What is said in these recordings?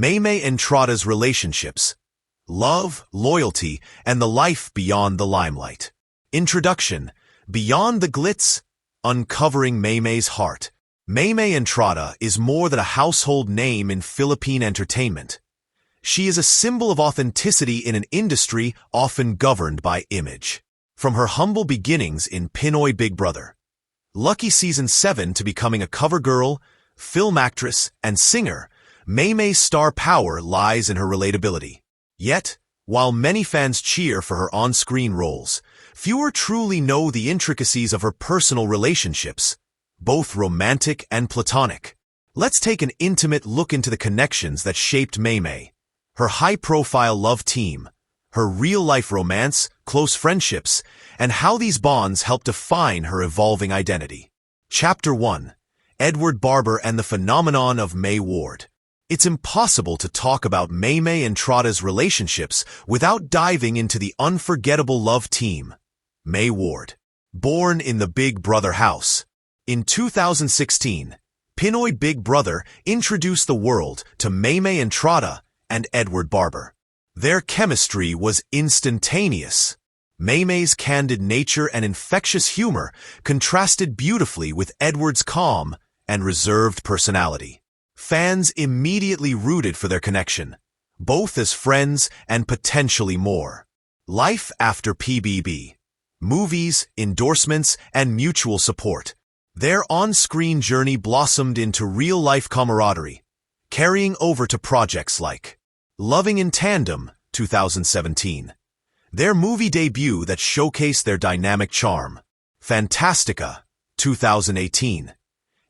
Maymay Entrata's relationships, love, loyalty, and the life beyond the limelight. Introduction: Beyond the glitz, uncovering Maymay's heart. Maymay Entrata is more than a household name in Philippine entertainment. She is a symbol of authenticity in an industry often governed by image. From her humble beginnings in Pinoy Big Brother, Lucky Season 7 to becoming a cover girl, film actress, and singer, Maymay's star power lies in her relatability. Yet, while many fans cheer for her on-screen roles, fewer truly know the intricacies of her personal relationships, both romantic and platonic. Let's take an intimate look into the connections that shaped Maymay, her high-profile love team, her real-life romance, close friendships, and how these bonds help define her evolving identity. Chapter 1: Edward Barber and the Phenomenon of May Ward. It's impossible to talk about Maymay Entrata's relationships without diving into the unforgettable love team, May Ward. Born in the Big Brother house, in 2016, Pinoy Big Brother introduced the world to Maymay Entrata and Edward Barber. Their chemistry was instantaneous. Maymay's candid nature and infectious humor contrasted beautifully with Edward's calm and reserved personality. Fans immediately rooted for their connection, both as friends and potentially more. Life after PBB. Movies, endorsements, and mutual support. Their on-screen journey blossomed into real-life camaraderie, carrying over to projects like Loving in Tandem, 2017. Their movie debut that showcased their dynamic charm. Fantastica, 2018.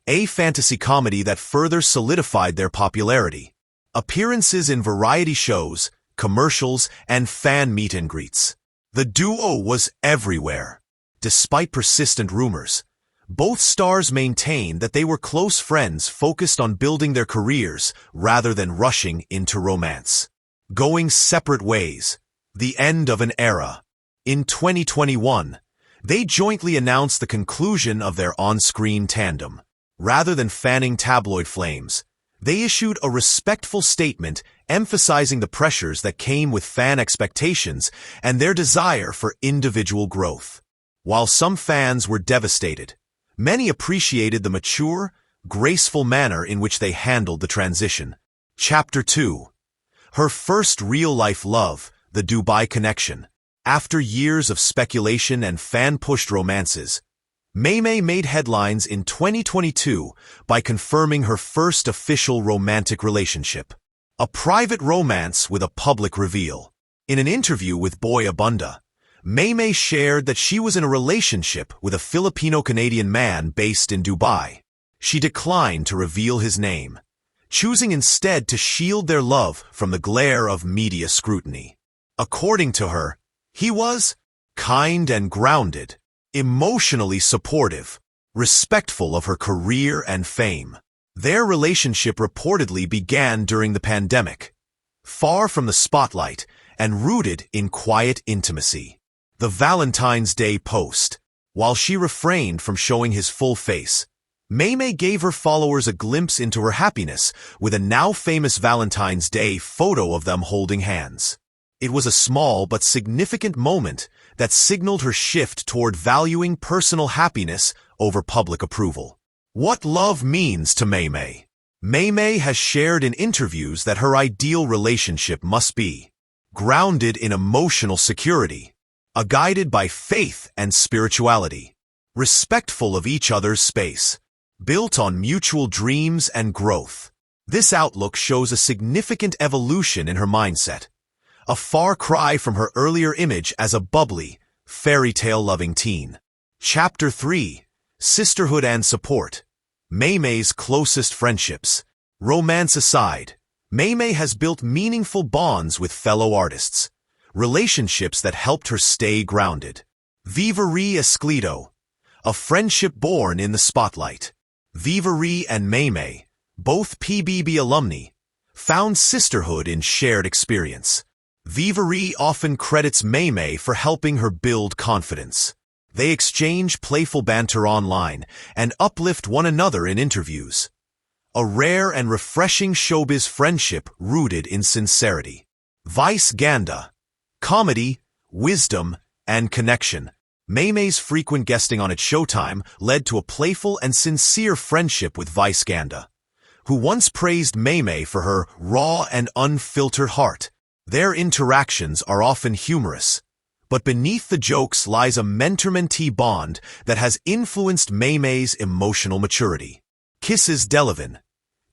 A fantasy comedy that further solidified their popularity. Appearances in variety shows, commercials, and fan meet and greets. The duo was everywhere. Despite persistent rumors, both stars maintained that they were close friends focused on building their careers rather than rushing into romance. Going separate ways. The end of an era. In 2021, they jointly announced the conclusion of their on-screen tandem. Rather than fanning tabloid flames, they issued a respectful statement emphasizing the pressures that came with fan expectations and their desire for individual growth. While some fans were devastated, many appreciated the mature, graceful manner in which they handled the transition. Chapter 2: Her first real-life love, the Dubai connection. After years of speculation and fan-pushed romances, Maymay made headlines in 2022 by confirming her first official romantic relationship. A private romance with a public reveal. In an interview with Boy Abunda, Maymay shared that she was in a relationship with a Filipino-Canadian man based in Dubai. She declined to reveal his name, choosing instead to shield their love from the glare of media scrutiny. According to her, he was kind and grounded, emotionally supportive, respectful of her career and fame. Their relationship reportedly began during the pandemic, far from the spotlight and rooted in quiet intimacy. The Valentine's Day post. While she refrained from showing his full face, Maymay gave her followers a glimpse into her happiness with a now-famous Valentine's Day photo of them holding hands. It was a small but significant moment that signaled her shift toward valuing personal happiness over public approval. What love means to Maymay. Maymay has shared in interviews that her ideal relationship must be grounded in emotional security, guided by faith and spirituality, respectful of each other's space, built on mutual dreams and growth. This outlook shows a significant evolution in her mindset, a far cry from her earlier image as a bubbly, fairy tale-loving teen. Chapter 3: Sisterhood and Support. Maymay's closest friendships. Romance aside, Maymay has built meaningful bonds with fellow artists, relationships that helped her stay grounded. Vivari Esclido, a friendship born in the spotlight. Vivari and Maymay, both PBB alumni, found sisterhood in shared experience. Vivari often credits Maymay for helping her build confidence. They exchange playful banter online and uplift one another in interviews. a rare and refreshing showbiz friendship rooted in sincerity. Vice Ganda, comedy, wisdom, and connection. Maymay's frequent guesting on It's Showtime led to a playful and sincere friendship with Vice Ganda, who once praised Maymay for her raw and unfiltered heart. Their interactions are often humorous, but beneath the jokes lies a mentor-mentee bond that has influenced Maymay's emotional maturity. Kisses Delavan.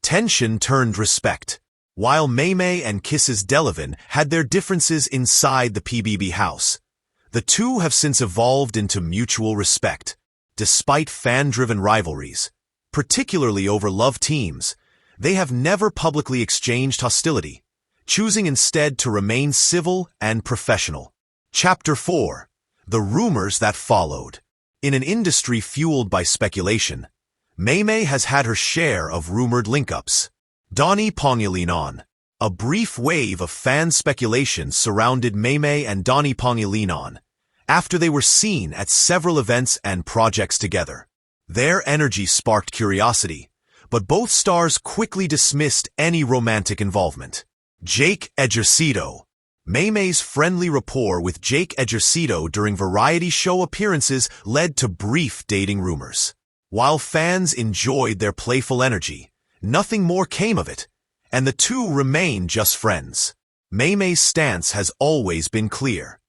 Tension turned respect. While Maymay and Kisses Delavan had their differences inside the PBB house, the two have since evolved into mutual respect. Despite fan-driven rivalries, particularly over love teams, they have never publicly exchanged hostility, choosing instead to remain civil and professional. Chapter 4. The Rumors That Followed. In an industry fueled by speculation, Maymay has had her share of rumored link-ups. Donnie Pangilinan. A brief wave of fan speculation surrounded Maymay and Donnie Pangilinan after they were seen at several events and projects together. Their energy sparked curiosity, but both stars quickly dismissed any romantic involvement. Jake Ejercito. Maymay's friendly rapport with Jake Ejercito during variety show appearances led to brief dating rumors. While fans enjoyed their playful energy, nothing more came of it, and the two remain just friends. Maymay's stance has always been clear.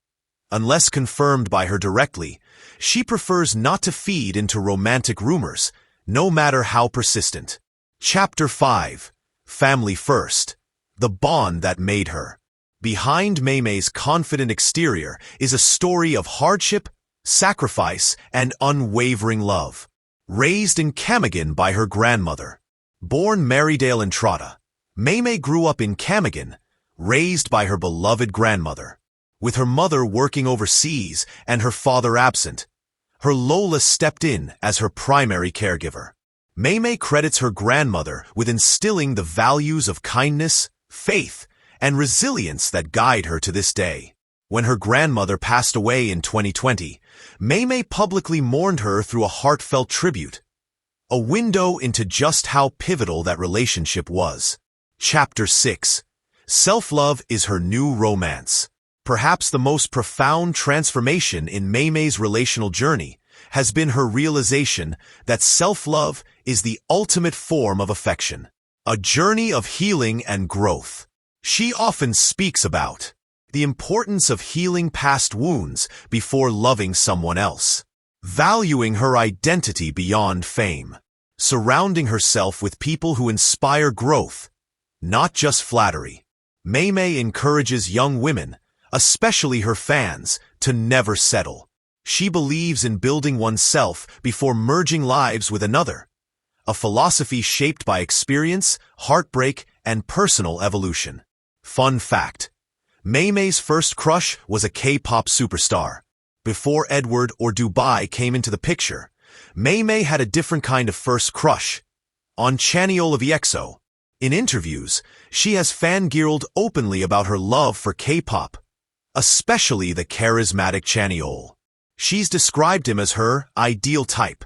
Unless confirmed by her directly, she prefers not to feed into romantic rumors, no matter how persistent. Chapter 5. Family First. The Bond That Made Her. Behind Maymay's confident exterior is a story of hardship, sacrifice, and unwavering love. Raised in Camiguin by her grandmother. Born Maymay Entrata, Maymay grew up in Camiguin, raised by her beloved grandmother. With her mother working overseas and her father absent, her Lola stepped in as her primary caregiver. Maymay credits her grandmother with instilling the values of kindness, faith, and resilience that guide her to this day. When her grandmother passed away in 2020, Maymay publicly mourned her through a heartfelt tribute, a window into just how pivotal that relationship was. Chapter 6. Self-love is her new romance. Perhaps the most profound transformation in Maymay's relational journey has been her realization that self-love is the ultimate form of affection, a journey of healing and growth. She often speaks about the importance of healing past wounds before loving someone else, valuing her identity beyond fame, surrounding herself with people who inspire growth, not just flattery. Maymay encourages young women, especially her fans, to never settle. She believes in building oneself before merging lives with another, a philosophy shaped by experience, heartbreak, and personal evolution. Fun fact: Maymay's first crush was a K-pop superstar. Before Edward or Dubai came into the picture, Maymay had a different kind of first crush, on Chanyeol of EXO. In interviews, she has fangirled openly about her love for K-pop, especially the charismatic Chanyeol. She's described him as her ideal type,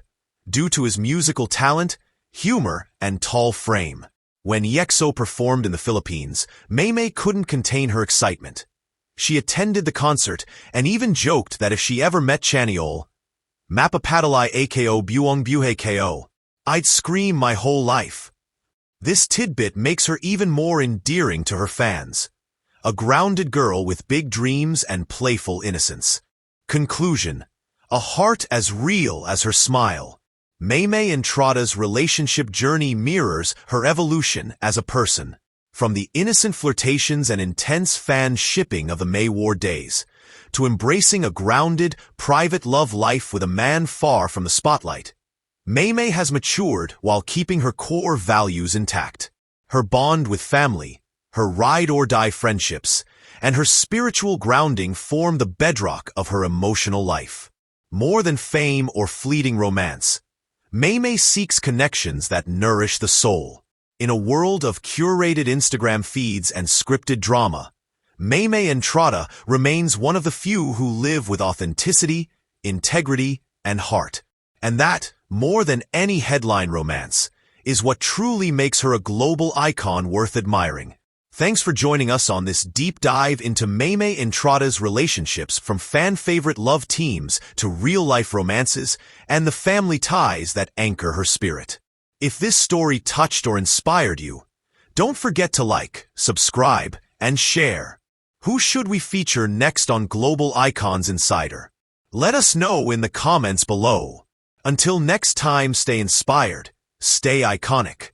due to his musical talent, humor, and tall frame. When EXO performed in the Philippines, Maymay couldn't contain her excitement. She attended the concert and even joked that if she ever met Chanyeol, Mapapadalay ako buong buhay ko, I'd scream my whole life. This tidbit makes her even more endearing to her fans. A grounded girl with big dreams and playful innocence. Conclusion: a heart as real as her smile. Maymay Entrata's relationship journey mirrors her evolution as a person. From the innocent flirtations and intense fan shipping of the May War days, to embracing a grounded, private love life with a man far from the spotlight, Maymay has matured while keeping her core values intact. Her bond with family, her ride-or-die friendships, and her spiritual grounding form the bedrock of her emotional life. More than fame or fleeting romance, Maymay seeks connections that nourish the soul. In a world of curated Instagram feeds and scripted drama, Maymay Entrata remains one of the few who live with authenticity, integrity, and heart. And that, more than any headline romance, is what truly makes her a global icon worth admiring. Thanks for joining us on this deep dive into Maymay Entrata's relationships, from fan-favorite love teams to real-life romances and the family ties that anchor her spirit. If this story touched or inspired you, don't forget to like, subscribe, and share. Who should we feature next on Global Icons Insider? Let us know in the comments below. Until next time, stay inspired, stay iconic.